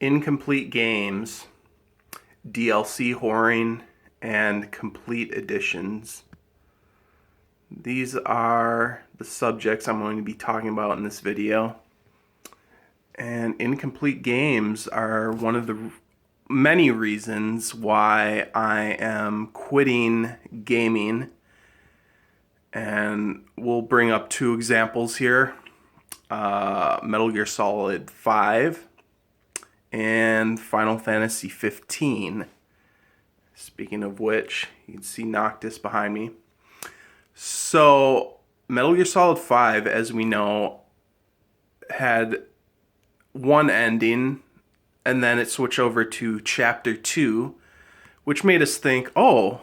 incomplete games, DLC whoring, and complete editions. These are the subjects I'm going to be talking about in this video. And incomplete games are one of the many reasons why I am quitting gaming. And we'll bring up two examples here. Metal Gear Solid 5 and Final Fantasy 15. Speaking of which, you can see Noctis behind me. So, Metal Gear Solid 5, as we know, had one ending, and then it switched over to Chapter 2, which made us think, oh,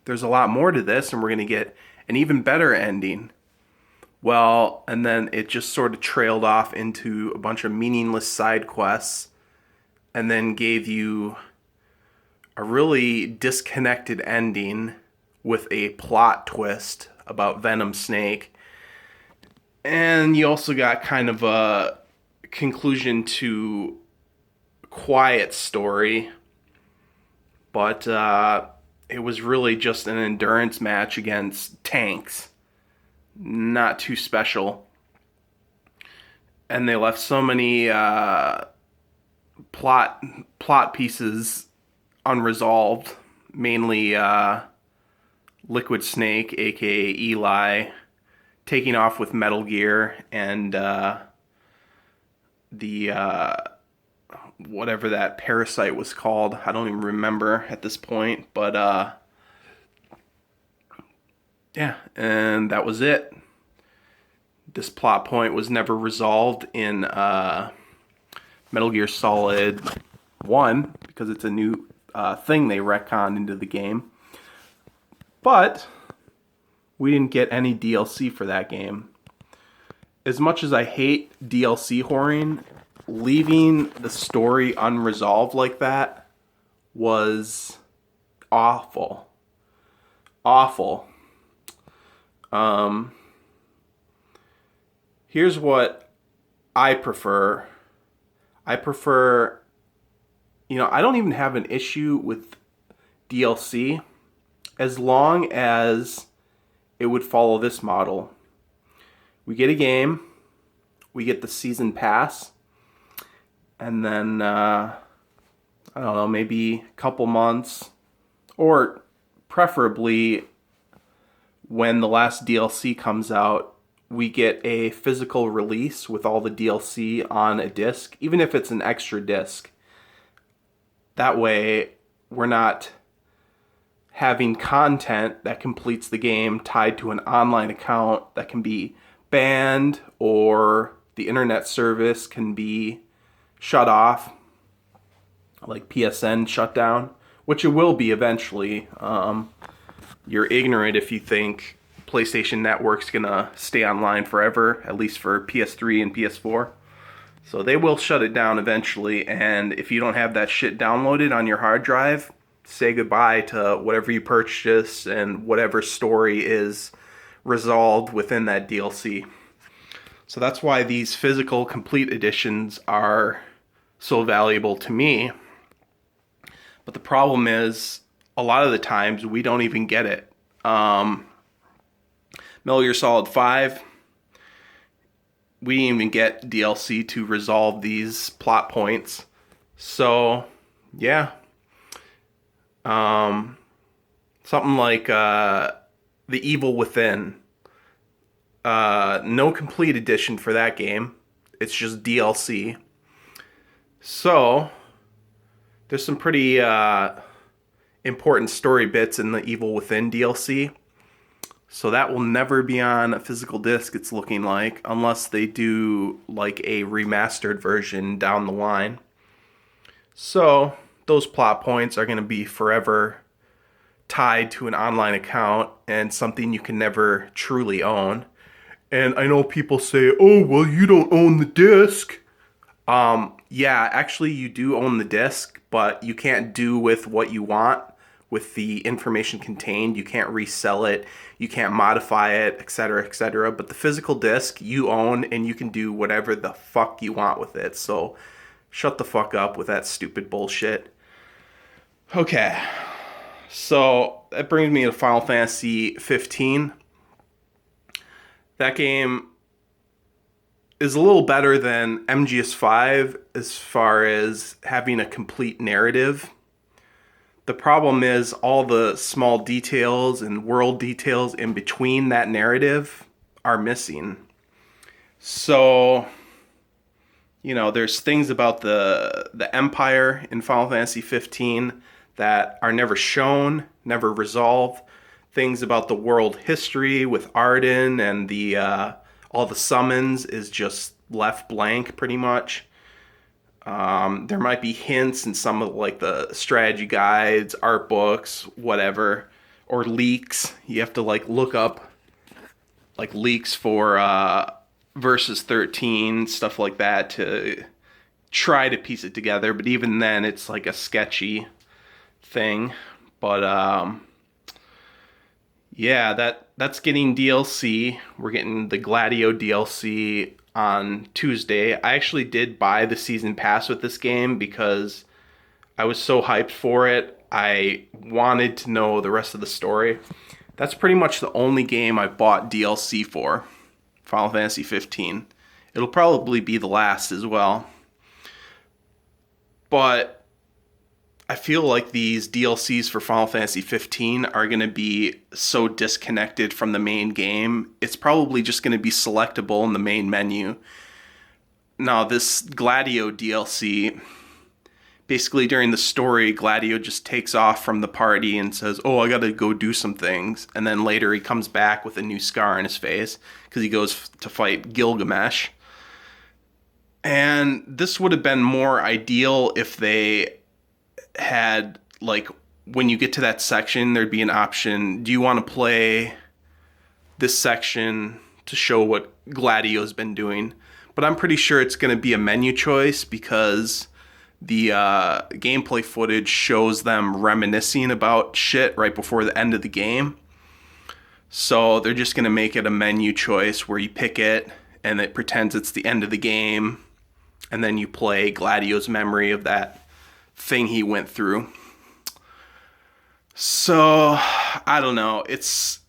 there's a lot more to this, and we're going to get an even better ending. Well, and then it just sort of trailed off into a bunch of meaningless side quests, and then gave you a really disconnected ending with a plot twist about Venom Snake. And you also got kind of a conclusion to quiet story, but it was really just an endurance match against tanks. Not too special. And they left so many plot pieces unresolved, mainly Liquid Snake, aka Eli, taking off with Metal Gear, and the whatever that parasite was called. I don't even remember at this point, but yeah, and that was it. This plot point was never resolved in Metal Gear Solid 1 because it's a new thing they retconned into the game. But we didn't get any DLC for that game. As much as I hate DLC whoring, leaving the story unresolved like that was awful. Awful. Here's what I prefer. I prefer, I don't even have an issue with DLC as long as it would follow this model. We get a game, we get the season pass, and then, I don't know, maybe a couple months, or preferably when the last DLC comes out, we get a physical release with all the DLC on a disc, even if it's an extra disc. That way, we're not having content that completes the game tied to an online account that can be banned, or the internet service can be shut off, like PSN shut down, which it will be eventually. You're ignorant if you think PlayStation Network's gonna stay online forever, at least for PS3 and PS4. So they will shut it down eventually, and if you don't have that shit downloaded on your hard drive, say goodbye to whatever you purchased and whatever story is resolved within that DLC. So that's why these physical complete editions are so valuable to me. But the problem is, a lot of the times we don't even get it. Metal Gear Solid 5, we didn't even get DLC to resolve these plot points. So, yeah. Something like The Evil Within. No complete edition for that game. It's just DLC. So, there's some pretty important story bits in the Evil Within DLC. So that will never be on a physical disc, it's looking like, unless they do like a remastered version down the line. So those plot points are going to be forever tied to an online account and something you can never truly own. And I know people say, oh, well, you don't own the disc. Yeah, actually you do own the disc, but you can't do with what you want with the information contained. You can't resell it, you can't modify it, etc., etc. But the physical disc you own, and you can do whatever the fuck you want with it. So Shut the fuck up with that stupid bullshit. Okay, so that brings me to Final Fantasy 15. That game is a little better than MGS5 as far as having a complete narrative. The problem is all the small details and world details in between that narrative are missing. So, there's things about the Empire in Final Fantasy 15 that are never shown, never resolved. Things about the world history with Arden and the all the summons is just left blank pretty much. There might be hints in some of like the strategy guides, art books, whatever, or leaks. You have to like look up like leaks for Versus 13, stuff like that to try to piece it together. But even then, it's like a sketchy thing. But yeah, that's getting DLC. We're getting the Gladio DLC on Tuesday. I actually did buy the season pass with this game because I was so hyped for it. I wanted to know the rest of the story. That's pretty much the only game I bought DLC for, Final Fantasy 15. It'll probably be the last as well. But I feel like these DLCs for Final Fantasy 15 are going to be so disconnected from the main game. It's probably just going to be selectable in the main menu. Now, this Gladio DLC, basically during the story, Gladio just takes off from the party and says, oh, I got to go do some things. And then later he comes back with a new scar on his face because he goes to fight Gilgamesh. And this would have been more ideal if they had, like, when you get to that section, there'd be an option. Do you want to play this section to show what Gladio's been doing? But I'm pretty sure it's going to be a menu choice because the gameplay footage shows them reminiscing about shit right before the end of the game. So they're just going to make it a menu choice where you pick it and it pretends it's the end of the game. And then you play Gladio's memory of that thing he went through. So I don't know. It's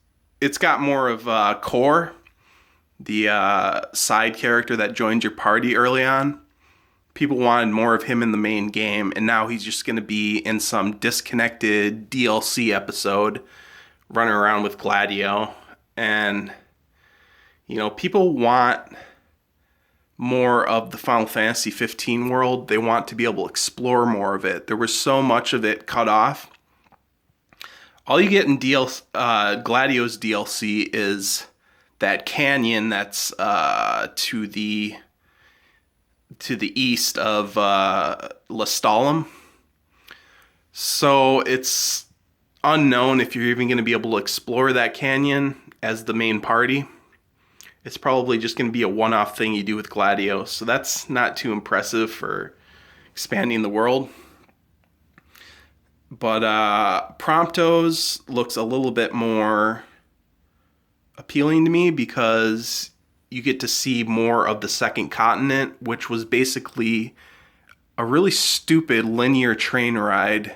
got more of Core, the side character that joined your party early on. People wanted more of him in the main game, and now he's just going to be in some disconnected DLC episode running around with Gladio. And people want more of the Final Fantasy 15 world. They want to be able to explore more of it. There was so much of it cut off. All you get in Gladio's DLC is that canyon that's to the east of Lestalem. So it's unknown if you're even going to be able to explore that canyon as the main party. It's probably just going to be a one-off thing you do with Gladio. So that's not too impressive for expanding the world. But Promptos looks a little bit more appealing to me because you get to see more of the second continent, which was basically a really stupid linear train ride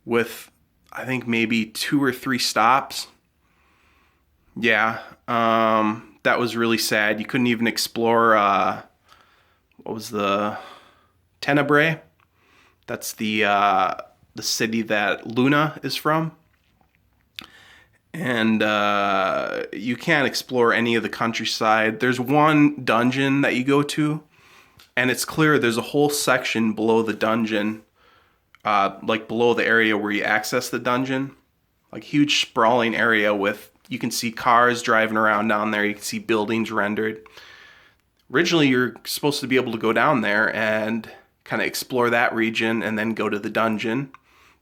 with, I think, maybe 2 or 3 stops. Yeah, that was really sad. You couldn't even explore, what was the Tenebrae? That's the city that Luna is from. And you can't explore any of the countryside. There's one dungeon that you go to, and it's clear there's a whole section below the dungeon, like below the area where you access the dungeon. Like huge sprawling area with, you can see cars driving around down there. You can see buildings rendered. Originally, you're supposed to be able to go down there and kind of explore that region and then go to the dungeon.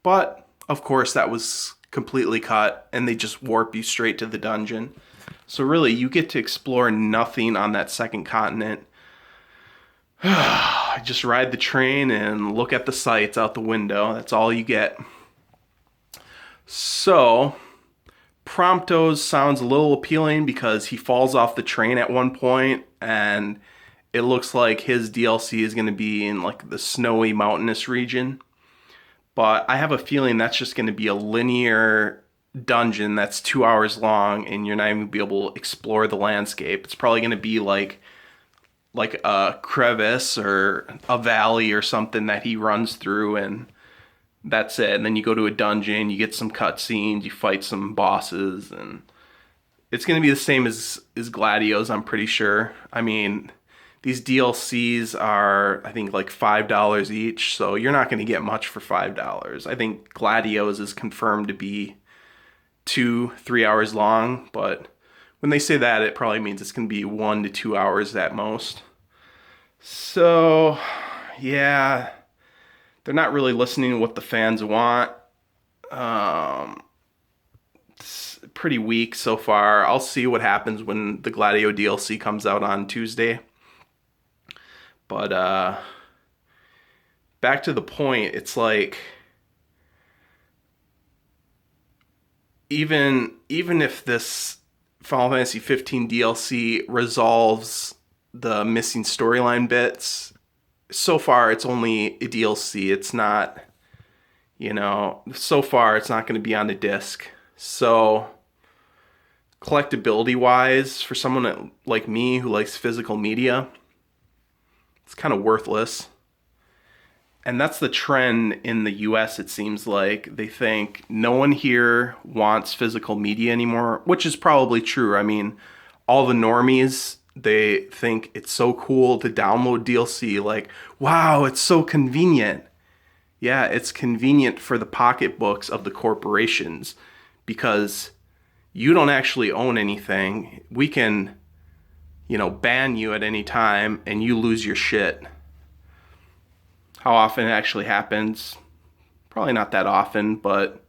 But, of course, that was completely cut, and they just warp you straight to the dungeon. So really, you get to explore nothing on that second continent. Just ride the train and look at the sights out the window. That's all you get. So Promptos sounds a little appealing because he falls off the train at one point, and it looks like his DLC is going to be in like the snowy mountainous region. But I have a feeling that's just going to be a linear dungeon that's 2 hours long, and you're not even going to be able to explore the landscape. It's probably going to be like a crevice or a valley or something that he runs through, and that's it. And then you go to a dungeon, you get some cutscenes, you fight some bosses, and it's going to be the same as Gladios, I'm pretty sure. I mean, these DLCs are, I think, like $5 each, so you're not going to get much for $5. I think Gladios is confirmed to be 2-3 hours long, but when they say that, it probably means it's going to be 1 to 2 hours at most. So, yeah, they're not really listening to what the fans want. It's pretty weak so far. I'll see what happens when the Gladio DLC comes out on Tuesday. But back to the point, it's like even if this Final Fantasy 15 DLC resolves the missing storyline bits, so far it's only a DLC. It's not, so far it's not going to be on a disc. So collectability wise, for someone like me who likes physical media, it's kind of worthless. And that's the trend in the US, it seems like. They think no one here wants physical media anymore, which is probably true. I mean, all the normies, they think it's so cool to download DLC. Like, wow, it's so convenient. Yeah, it's convenient for the pocketbooks of the corporations because you don't actually own anything. We can, ban you at any time and you lose your shit. How often it actually happens? Probably not that often, but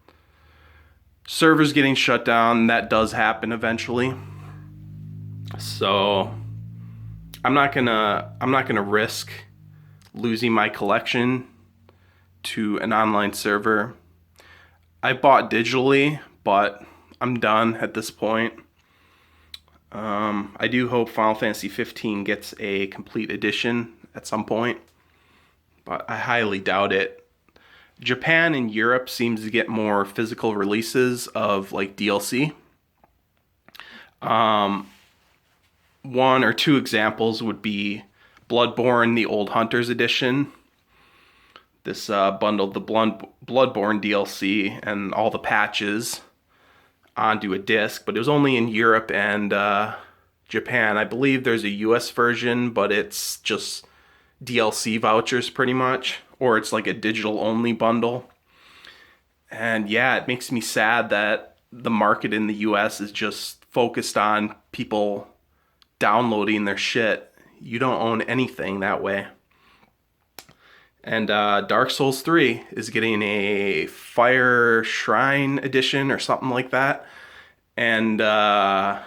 servers getting shut down, that does happen eventually. So I'm not gonna risk losing my collection to an online server. I bought digitally, but I'm done at this point. I do hope Final Fantasy 15 gets a complete edition at some point, but I highly doubt it. Japan and Europe seems to get more physical releases of like DLC. One or two examples would be Bloodborne, the Old Hunters Edition. This bundled the Bloodborne DLC and all the patches onto a disc, but it was only in Europe and Japan. I believe there's a US version, but it's just DLC vouchers pretty much, or it's like a digital only bundle. And yeah, it makes me sad that the market in the US is just focused on people downloading their shit. You don't own anything that way. And Dark Souls 3 is getting a Fire Shrine edition or something like that. And yeah,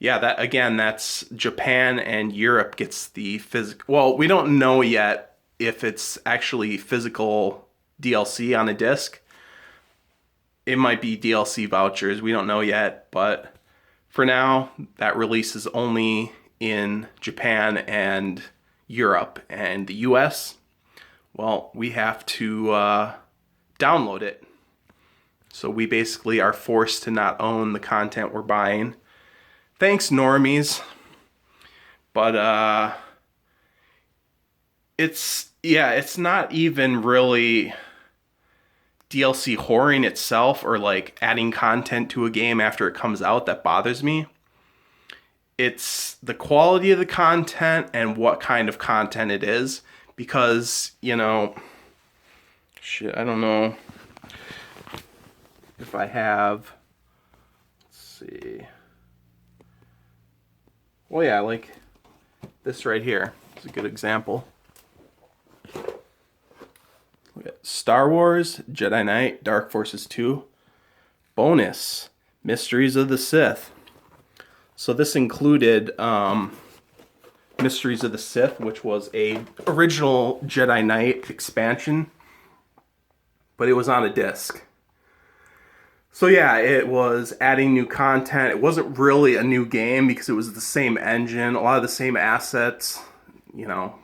that again, that's Japan and Europe gets the physical. Well, we don't know yet if it's actually physical DLC on a disc. It might be DLC vouchers. We don't know yet, but for now, that release is only in Japan and Europe. And the US, well, we have to download it. So we basically are forced to not own the content we're buying. Thanks, normies. But it's not even really DLC whoring itself or like adding content to a game after it comes out that bothers me. It's the quality of the content and what kind of content it is, because, I don't know if I have, let's see. Well, yeah, like this right here is a good example. We got Star Wars, Jedi Knight, Dark Forces 2, bonus, Mysteries of the Sith. So this included Mysteries of the Sith, which was a original Jedi Knight expansion, but it was on a disc. So yeah, it was adding new content. It wasn't really a new game because it was the same engine, a lot of the same assets, you know,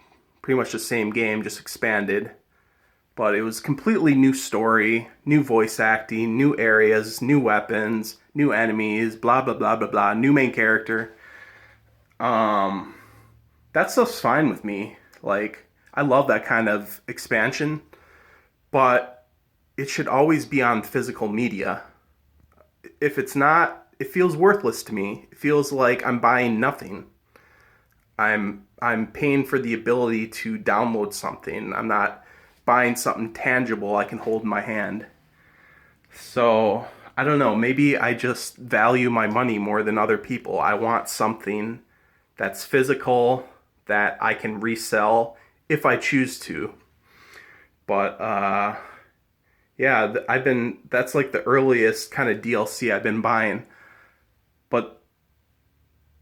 pretty much the same game, just expanded. But it was completely new story, new voice acting, new areas, new weapons, new enemies, blah blah blah blah blah, new main character. Um, that stuff's fine with me. Like, I love that kind of expansion, but it should always be on physical media. If it's not, it feels worthless to me. It feels like I'm buying nothing. I'm paying for the ability to download something. I'm not buying something tangible I can hold in my hand. So, I don't know, maybe I just value my money more than other people. I want something that's physical that I can resell if I choose to. But yeah, I've been that's like the earliest kind of DLC I've been buying. But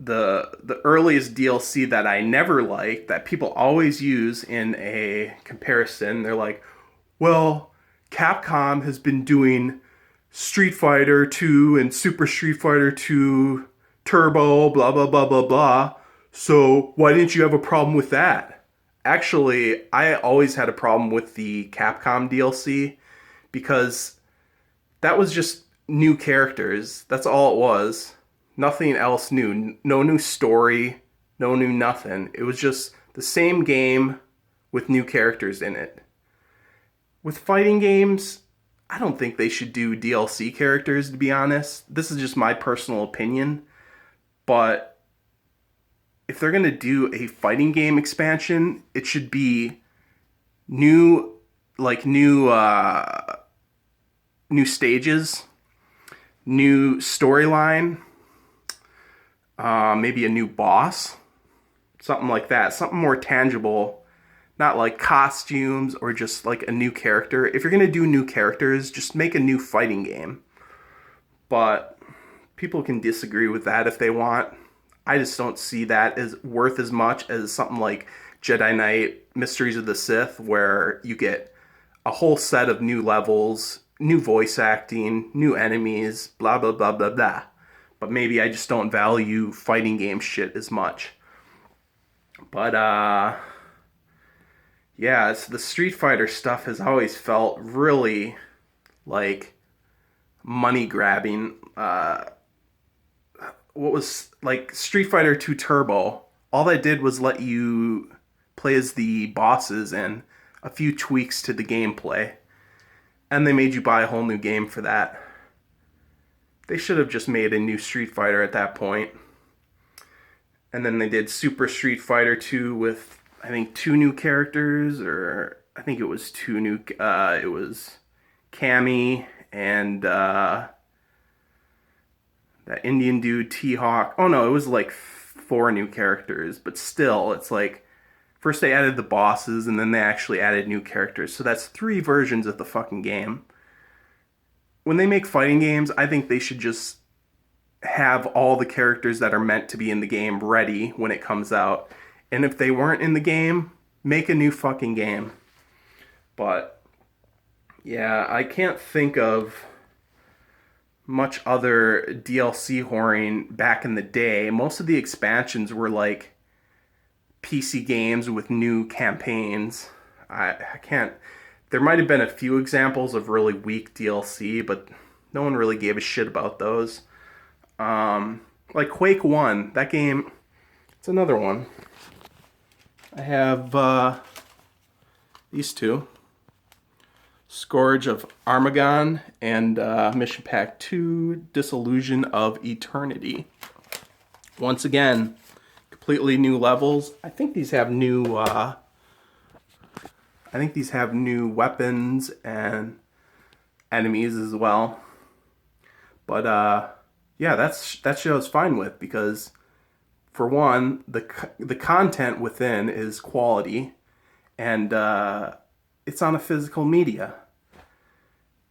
the earliest DLC that I never liked that people always use in a comparison, they're like, "Well, Capcom has been doing Street Fighter 2 and Super Street Fighter 2 Turbo, blah blah blah blah blah. So, why didn't you have a problem with that?" Actually, I always had a problem with the Capcom DLC because that was just new characters. That's all it was. Nothing else new. No new story, no new nothing. It was just the same game with new characters in it. With fighting games, I don't think they should do DLC characters, to be honest. This is just my personal opinion. But if they're going to do a fighting game expansion, it should be new, like new stages, new storyline, maybe a new boss, something like that, something more tangible, not like costumes or just like a new character. If you're gonna do new characters, just make a new fighting game. But people can disagree with that if they want. I just don't see that as worth as much as something like Jedi Knight Mysteries of the Sith, where you get a whole set of new levels, new voice acting, new enemies, blah blah blah blah blah. But maybe I just don't value fighting game shit as much. But yeah, it's, the Street Fighter stuff has always felt really like money grabbing. What was like Street Fighter 2 Turbo? All that did was let you play as the bosses and a few tweaks to the gameplay. And they made you buy a whole new game for that. They should have just made a new Street Fighter at that point. And then they did Super Street Fighter 2 with, I think, two new characters, or I think it was two new, it was Cammy and that Indian dude, T-Hawk. Oh no, it was like four new characters, but still, it's like, first they added the bosses, and then they actually added new characters. So that's three versions of the fucking game. When they make fighting games, I think they should just have all the characters that are meant to be in the game ready when it comes out. And if they weren't in the game, make a new fucking game. But yeah, I can't think of much other DLC whoring back in the day. Most of the expansions were like PC games with new campaigns. I can't. There might have been a few examples of really weak DLC, but no one really gave a shit about those. Like Quake 1, that game, it's another one. I have these two. Scourge of Armagon and Mission Pack 2, Disillusion of Eternity. Once again, completely new levels. I think these have new weapons and enemies as well. But yeah, that show's fine with, because for one, the content within is quality, and it's on a physical media.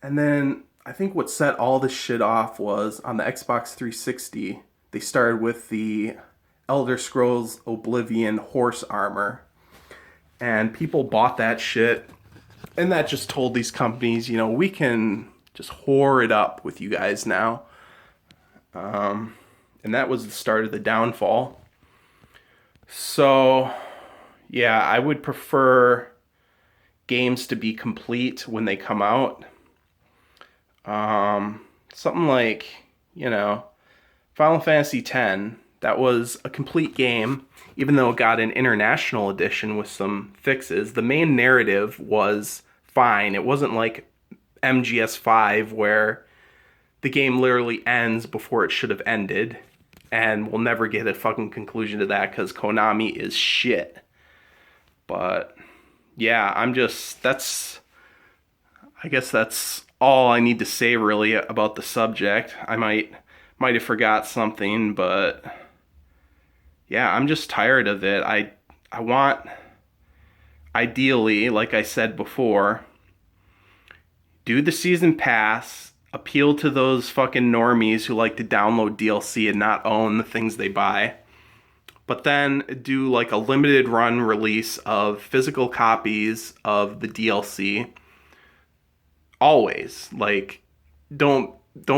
And then I think what set all this shit off was on the Xbox 360, they started with the Elder Scrolls Oblivion horse armor. And people bought that shit. And that just told these companies, you know, we can just whore it up with you guys now. And that was the start of the downfall. So, yeah, I would prefer games to be complete when they come out. Something like, Final Fantasy X, that was a complete game, even though it got an international edition with some fixes. The main narrative was fine. It wasn't like MGS5 where the game literally ends before it should have ended, and we'll never get a fucking conclusion to that because Konami is shit. But yeah, I guess that's all I need to say really about the subject. I might have forgot something, but yeah, I'm just tired of it. I want, ideally, like I said before, do the season pass, appeal to those fucking normies who like to download DLC and not own the things they buy. But then do like a limited run release of physical copies of the DLC. Always. Like, don't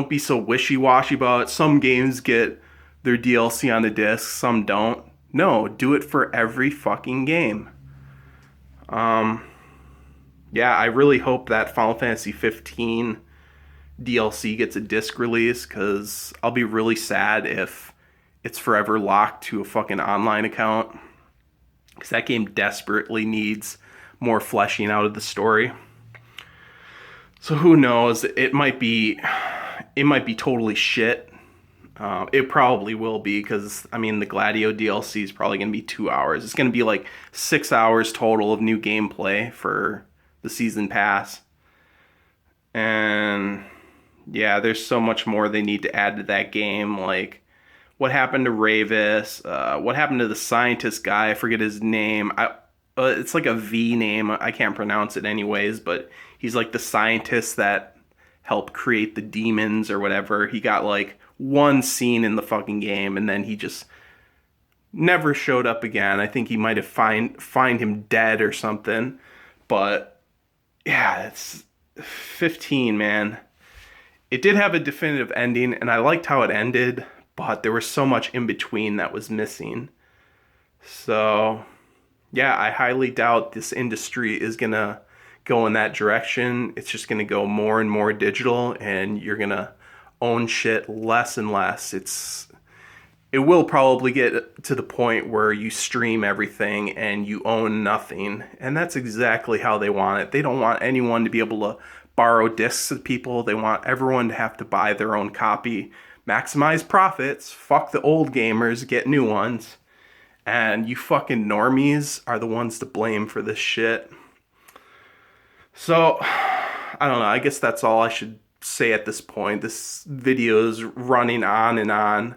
be so wishy-washy about it. Some games get their DLC on a disc, some don't. No, do it for every fucking game. Yeah, I really hope that Final Fantasy 15 DLC gets a disc release, because I'll be really sad if it's forever locked to a fucking online account, because that game desperately needs more fleshing out of the story. So who knows? It might be totally shit. It probably will be, because the Gladio DLC is probably going to be 2 hours. It's going to be like 6 hours total of new gameplay for the season pass. And yeah, there's so much more they need to add to that game. Like, what happened to Ravis? What happened to the scientist guy? I forget his name. It's like a V name. I can't pronounce it anyways, but he's like the scientist that helped create the demons or whatever. He got like one scene in the fucking game, and then he just never showed up again. I think he might have find him dead or something. But yeah, it's 15, man. It did have a definitive ending, and I liked how it ended, but there was so much in between that was missing. So yeah, I highly doubt this industry is gonna go in that direction. It's just gonna go more and more digital, and you're gonna own shit less and less. It will probably get to the point where you stream everything and you own nothing, and that's exactly how they want it. They don't want anyone to be able to borrow discs of people. They want everyone to have to buy their own copy, maximize profits, fuck the old gamers, get new ones, and you fucking normies are the ones to blame for this shit. So, I don't know, I guess that's all I should say at this point. This video is running on and on,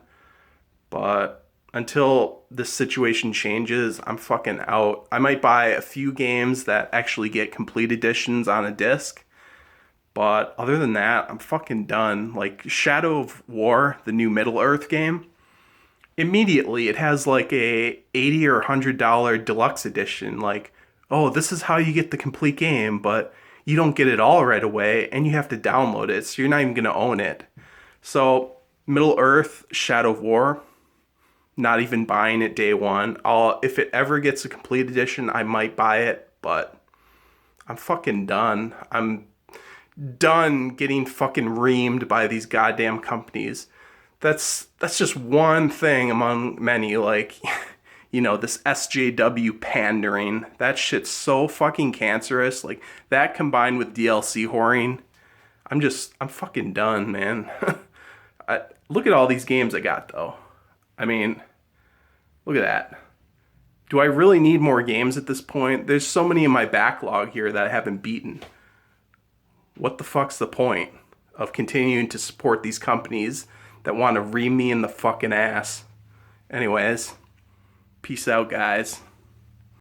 but until this situation changes, I'm fucking out. I might buy a few games that actually get complete editions on a disc, but other than that, I'm fucking done. Like Shadow of War, the new Middle-earth game, immediately it has like a $80 or $100 deluxe edition. Like, oh, this is how you get the complete game, but you don't get it all right away, and you have to download it, so you're not even going to own it. So Middle-earth, Shadow of War, not even buying it day one. If it ever gets a complete edition, I might buy it, but I'm fucking done. I'm done getting fucking reamed by these goddamn companies. That's just one thing among many. Like, this SJW pandering. That shit's so fucking cancerous. Like, that combined with DLC whoring, I'm fucking done, man. Look at all these games I got, though. Look at that. Do I really need more games at this point? There's so many in my backlog here that I haven't beaten. What the fuck's the point of continuing to support these companies that want to ream me in the fucking ass? Anyways, peace out, guys.